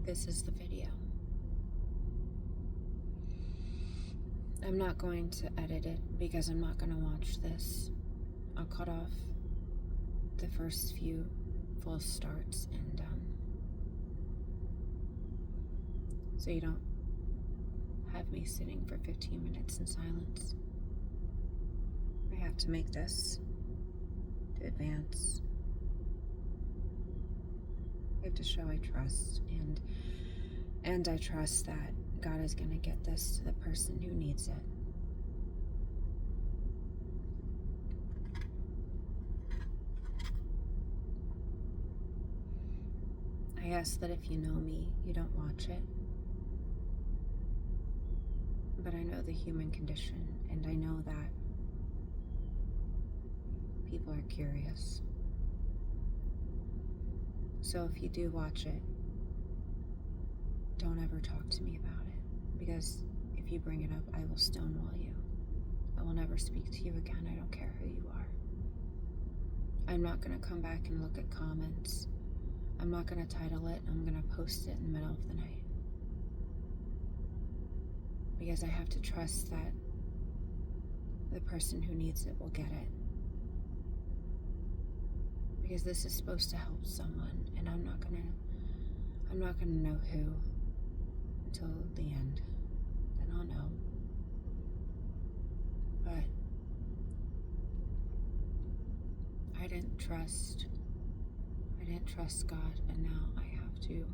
This is the video. I'm not going to edit it because I'm not going to watch this. I'll cut off the first few false starts and so you don't have me sitting for 15 minutes in silence. I have to make this to advance. I have to show I trust, and I trust that God is going to get this to the person who needs it. I ask that if you know me, you don't watch it. But I know the human condition, and I know that people are curious. So if you do watch it, don't ever talk to me about it, because if you bring it up, I will stonewall you. I will never speak to you again. I don't care who you are. I'm not going to come back and look at comments. I'm not going to title it. I'm going to post it in the middle of the night. Because I have to trust that the person who needs it will get it. Because this is supposed to help someone, and I'm not gonna know who until the end. Then I'll know. But I didn't trust God, and now I have to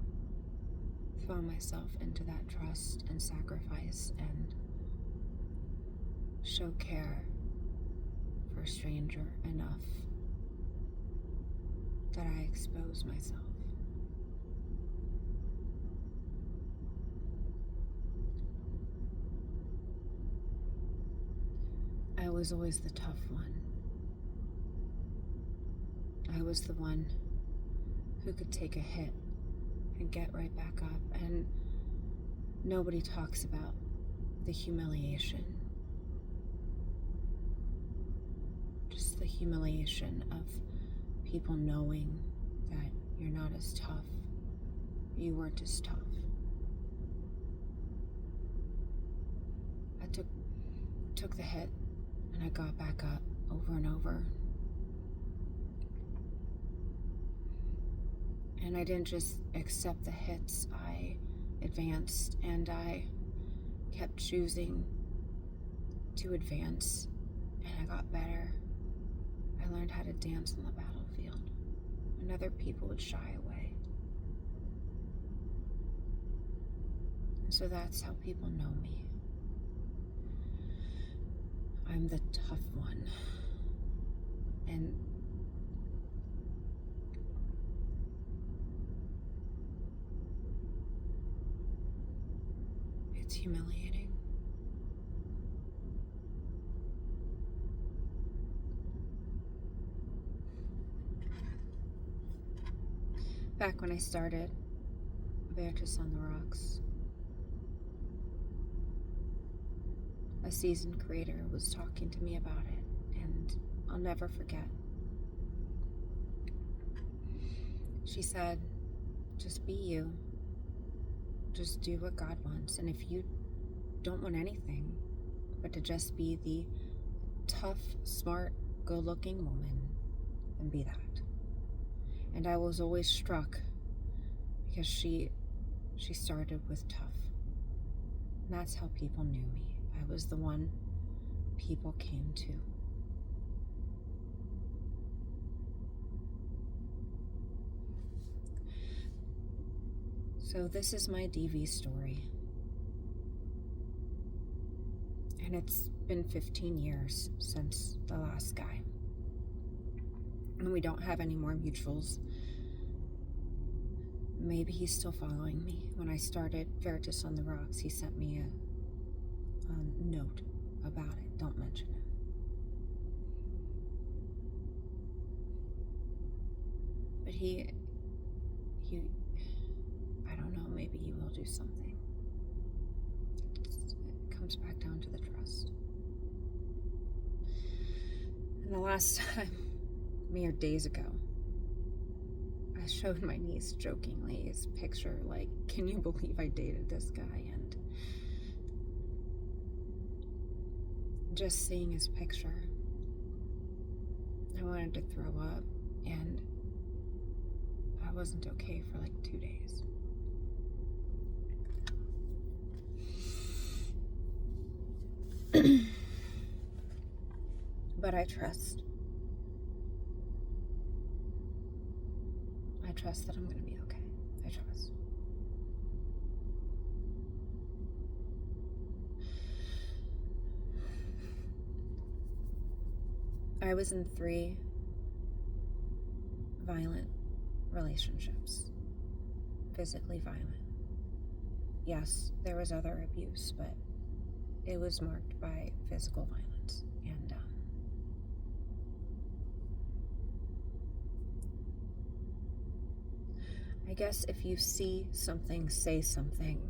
throw myself into that trust and sacrifice and show care for a stranger enough that I expose myself. I was always the tough one. I was the one who could take a hit and get right back up, and nobody talks about the humiliation. Just the humiliation of people knowing that you're not as tough, you weren't as tough. I took the hit, and I got back up over and over. And I didn't just accept the hits, I advanced, and I kept choosing to advance, and I got better. I learned how to dance on the battlefield, and other people would shy away. And so that's how people know me. I'm the tough one. And it's humiliating. Back when I started Veritas on the Rocks, a seasoned creator was talking to me about it, and I'll never forget. She said, just be you. Just do what God wants. And if you don't want anything but to just be the tough, smart, good-looking woman, then be that. And I was always struck because she started with tough. And that's how people knew me. I was the one people came to. So this is my DV story. And it's been 15 years since the last guy. And we don't have any more mutuals. Maybe he's still following me. When I started Veritas on the Rocks, he sent me a note about it. Don't mention it. But he, I don't know, maybe he will do something. It comes back down to the trust. And the last time, mere days ago, I I showed my niece jokingly his picture, like, can you believe I dated this guy? And just seeing his picture, I wanted to throw up, and I wasn't okay for like 2 days. But I trust. I trust that I'm going to be okay. I trust. I was in 3 violent relationships, physically violent. Yes, there was other abuse, but it was marked by physical violence. And I guess if you see something, say something.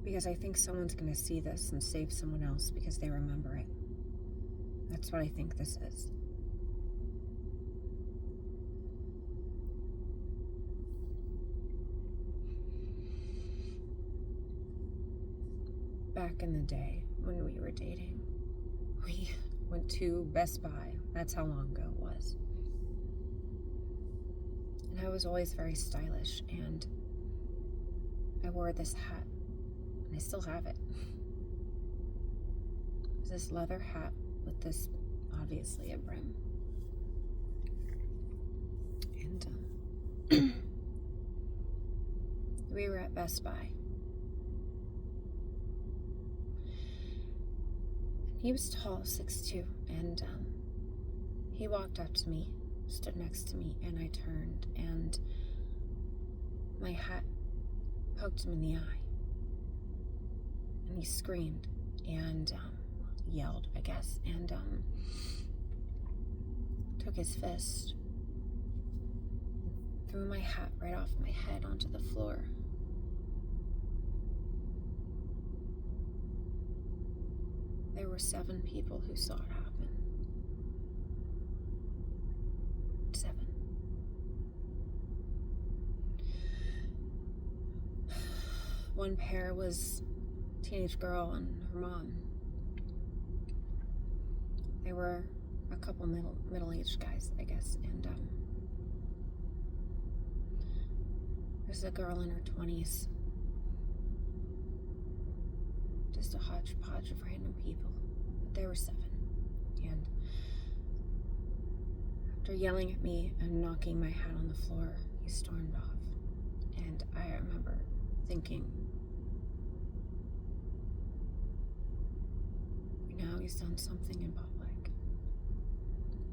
Because I think someone's going to see this and save someone else because they remember it. That's what I think this is. Back in the day when we were dating, we went to Best Buy. That's how long ago it was. And I was always very stylish, and I wore this hat, and I still have it. It was this leather hat with this, obviously, a brim. And we were at Best Buy. He was tall, 6'2", and he walked up to me, stood next to me, and I turned, and my hat poked him in the eye. And he screamed and yelled, I guess, and took his fist, threw my hat right off my head onto the floor. There were 7 people who saw it happen. 7. One pair was a teenage girl and her mom. They were a couple middle-aged guys, I guess, and there's a girl in her 20s. Just a hodgepodge of random people. But there were 7. And after yelling at me and knocking my hat on the floor, he stormed off. And I remember thinking, now he's done something in public.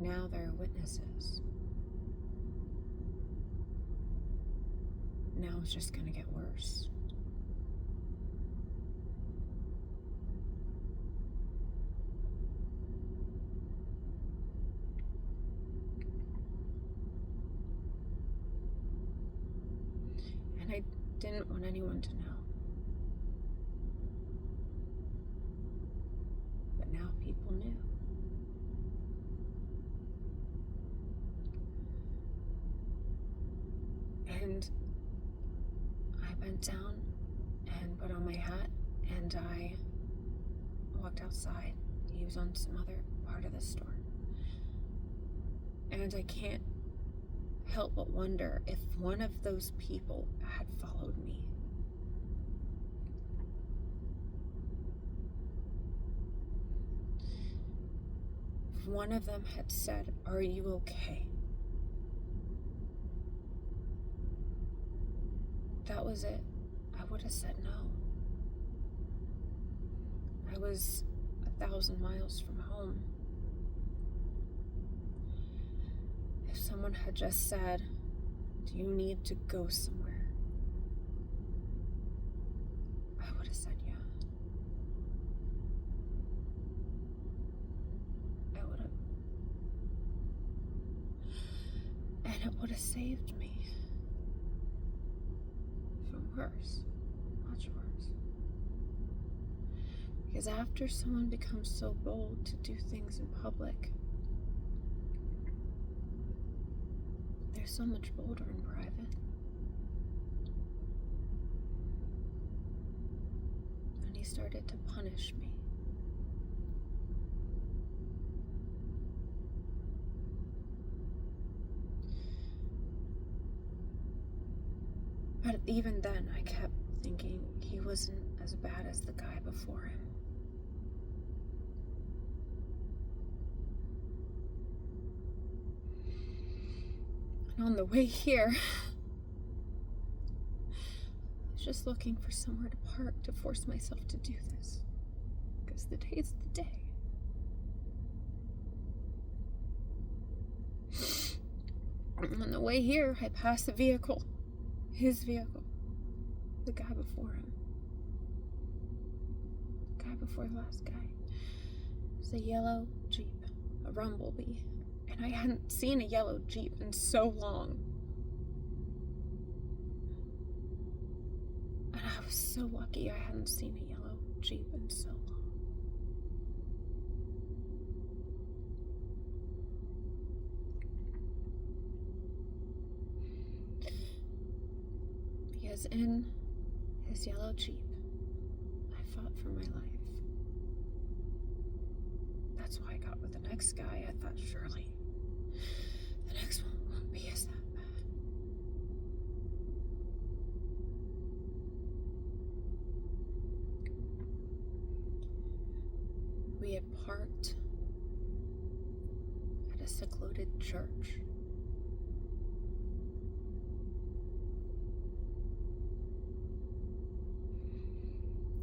Now there are witnesses. Now it's just gonna get worse. And I didn't want anyone to know. But now people knew. And I bent down and put on my hat, and I walked outside. He was on some other part of the store. And I can't help but wonder if one of those people had followed me. If one of them had said, "Are you okay?" That was it. I would have said no. I was 1,000 miles from home. If someone had just said, "Do you need to go somewhere?" I would have said yeah. I would have. And it would have saved me from worse, much worse. Because after someone becomes so bold to do things in public, You're so much bolder in private. And he started to punish me. But even then, I kept thinking he wasn't as bad as the guy before him. And on the way here, I was just looking for somewhere to park to force myself to do this. Because the day is the day. And on the way here, I passed the vehicle. His vehicle. The guy before him. The guy before the last guy. It was a yellow Jeep. A Rumblebee. And I hadn't seen a yellow Jeep in so long. And I was so lucky I hadn't seen a yellow Jeep in so long. Because in his yellow Jeep, I fought for my life. That's why I got with the next guy. I thought, surely the next one won't be as that bad. We had parked at a secluded church.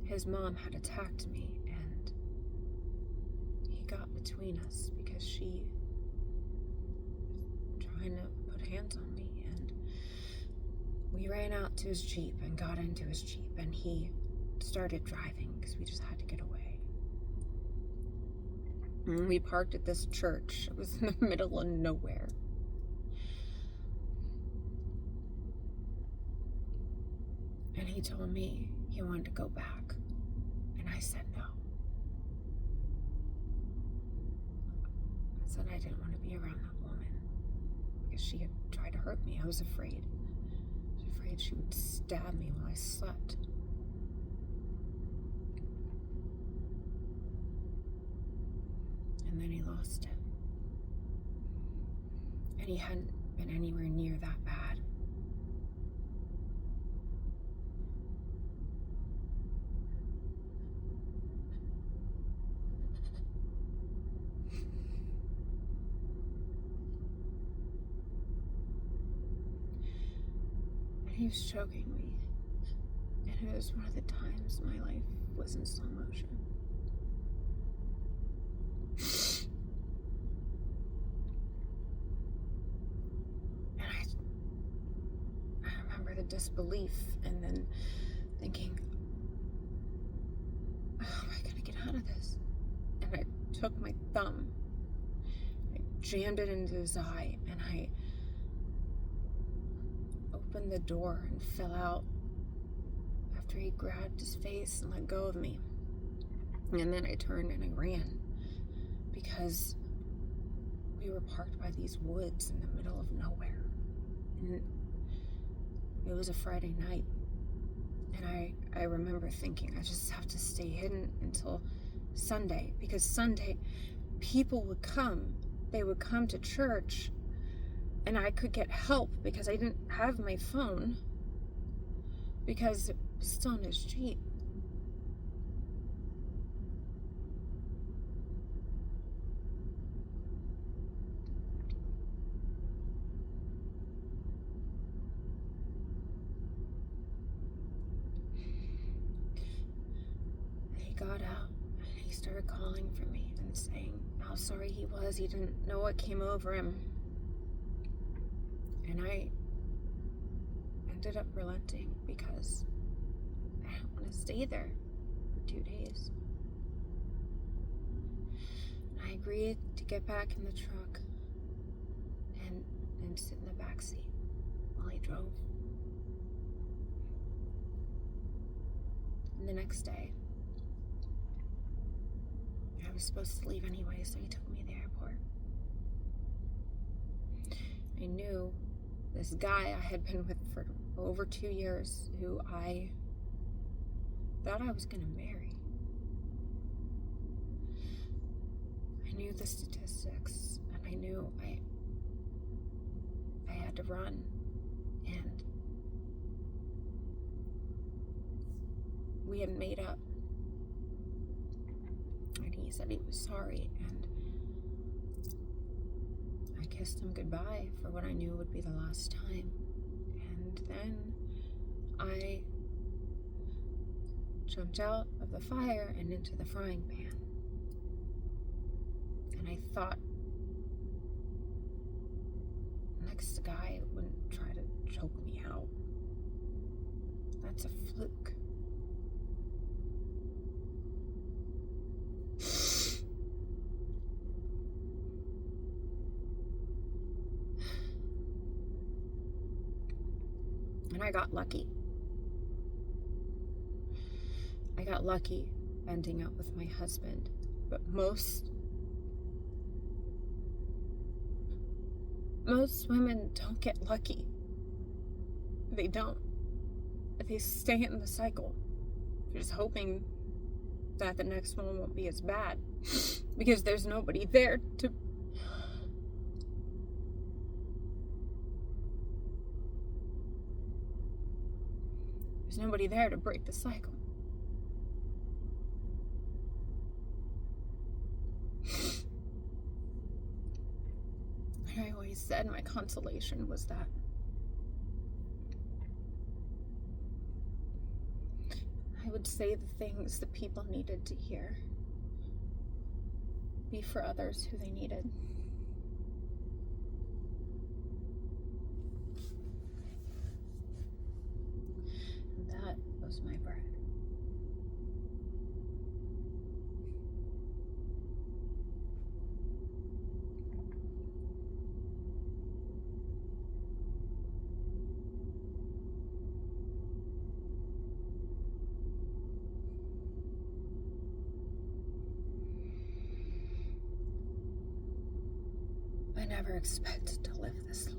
His mom had attacked me, and he got between us because she was trying to put hands on me, and we ran out to his Jeep and got into his Jeep, and he started driving because we just had to get away. And we parked at this church. It was in the middle of nowhere. And he told me he wanted to go back. And I said no. I said I didn't want to be around that woman because she had tried to hurt me. I was afraid. I was afraid she would stab me while I slept. And then he lost it. And he hadn't been anywhere near that bad. He was choking me, and it was one of the times my life was in slow motion. And I remember the disbelief, and then thinking, how am I gonna get out of this? And I took my thumb, I jammed it into his eye, and I opened the door and fell out after he grabbed his face and let go of me. And then I turned and I ran because we were parked by these woods in the middle of nowhere. And it was a Friday night. And I remember thinking I just have to stay hidden until Sunday, because Sunday people would come. They would come to church and I could get help because I didn't have my phone because it was still in his Jeep. He got out and he started calling for me and saying how sorry he was. He didn't know what came over him. And I ended up relenting because I didn't want to stay there for 2 days. And I agreed to get back in the truck and sit in the back seat while he drove. And the next day, I was supposed to leave anyway, so he took me to the airport. I knew this guy I had been with for over 2 years, who I thought I was going to marry. I knew the statistics, and I knew I had to run, and we had made up, and he said he was sorry, and I kissed him goodbye for what I knew would be the last time. And then I jumped out of the fire and into the frying pan. And I thought next guy wouldn't try to choke me out. That's a fluke. And I got lucky. I got lucky ending up with my husband. But most women don't get lucky. They don't. They stay in the cycle, just hoping that the next one won't be as bad, because there's nobody there to break the cycle. I always said my consolation was that I would say the things that people needed to hear, be for others who they needed. And that was my bread. I never expected to live this long.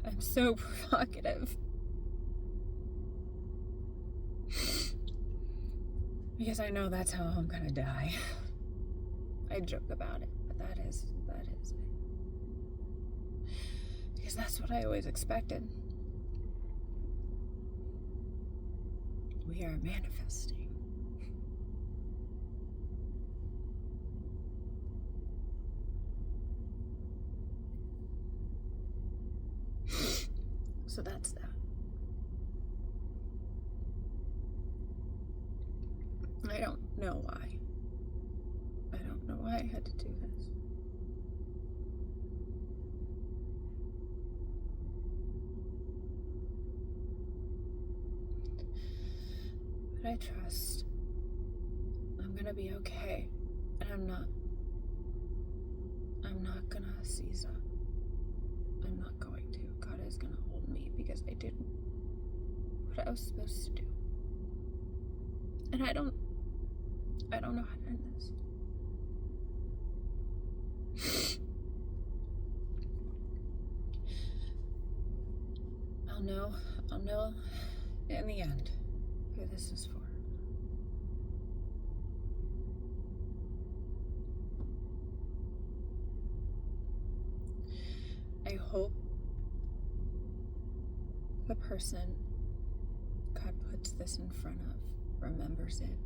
I'm so provocative. Because I know that's how I'm gonna die. I joke about it, but that is it. Because that's what I always expected. We are manifesting. So that's that. I don't know why. I don't know why I had to do this. But I trust I'm gonna be okay, and I'm not gonna seize up. I'm not going to. God is gonna hold me because I did what I was supposed to do. And I don't know how to end this. I'll know in the end who this is for. I hope the person God puts this in front of remembers it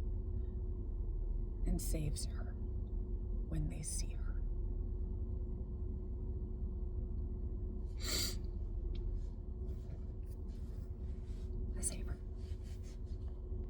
and saves her when they see her.